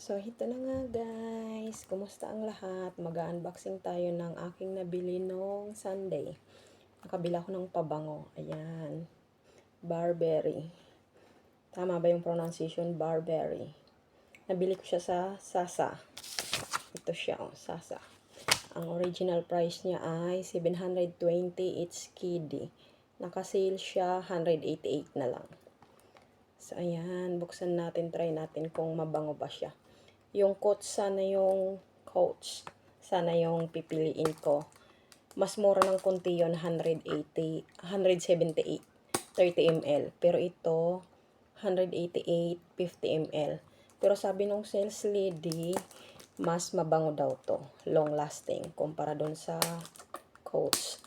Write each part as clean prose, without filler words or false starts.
So, ito na nga guys. Kumusta ang lahat? Mag-unboxing tayo ng aking nabili nung Sunday. Nakabila ko ng pabango. Ayan. Barberry. Tama ba yung pronunciation? Barberry. Nabili ko siya sa Sasa. Ito siya, oh, Sasa. Ang original price niya ay 720. It's kiddie. Naka-sale siya 188 na lang. So, ayan. Buksan natin. Try natin kung mabango ba siya. Yung coach, sana yung coach. Sana yung pipiliin ko. Mas mura ng konti yun, 178, 30 ml. Pero ito, 188, 50 ml. Pero sabi nung sales lady, mas mabango daw to. Long lasting, kumpara dun sa coach.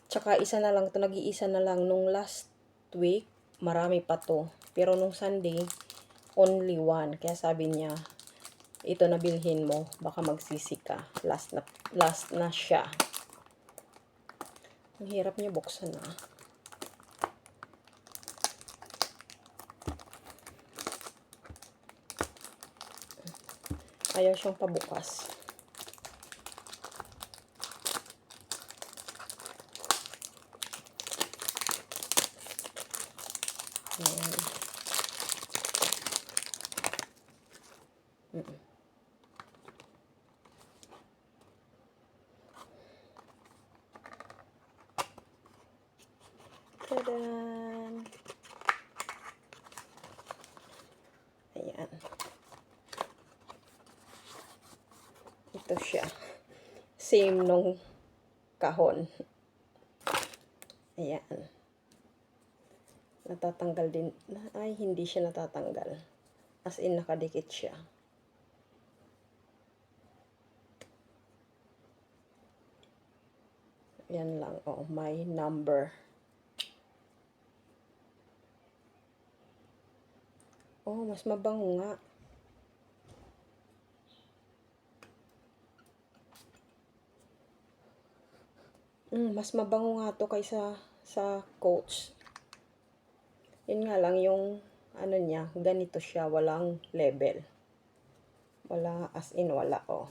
Tsaka isa na lang to, nag-iisa na lang. Nung last week, marami pa to. Pero nung Sunday, only one. Kaya sabi niya, ito na bilhin mo, baka magsisi ka. Last na siya. Ang hirap niya buksan na. Ayaw siyang pabukas. Ayan. Tadan! Ayan. Ito siya. Same nung kahon. Ayan. Natatanggal din. Ay, hindi siya natatanggal. As in, nakadikit siya. Yan lang. Oh, my number. Oh, mas mabango nga. Mas mabango nga to kaysa sa coach. Yun nga lang yung ano niya, ganito siya, walang label. Wala, as in wala, oh.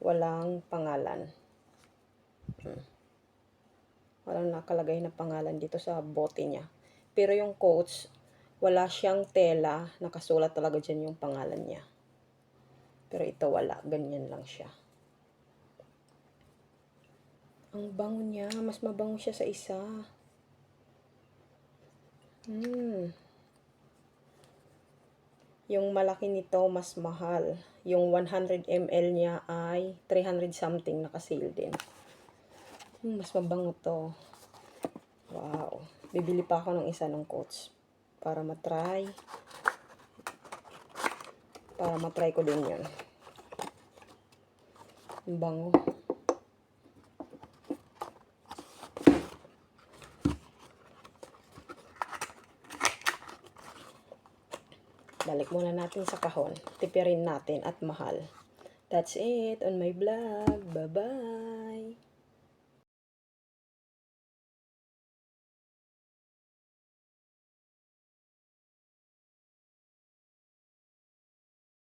Walang pangalan. Walang nakalagay na pangalan dito sa bote niya. Pero yung coach, wala siyang tela, nakasulat talaga dyan yung pangalan niya. Pero ito wala, ganyan lang siya. Ang bango niya, mas mabango siya sa isa. Yung malaki nito, mas mahal. Yung 100 ml niya ay 300 something, naka-sale din. Mas mabango to. Wow. Bibili pa ako ng isa ng coach. Para matry. Para matry ko din yun. Ang bango. Balik muna natin sa kahon. Tipirin natin at mahal. That's it on my vlog. Bye-bye!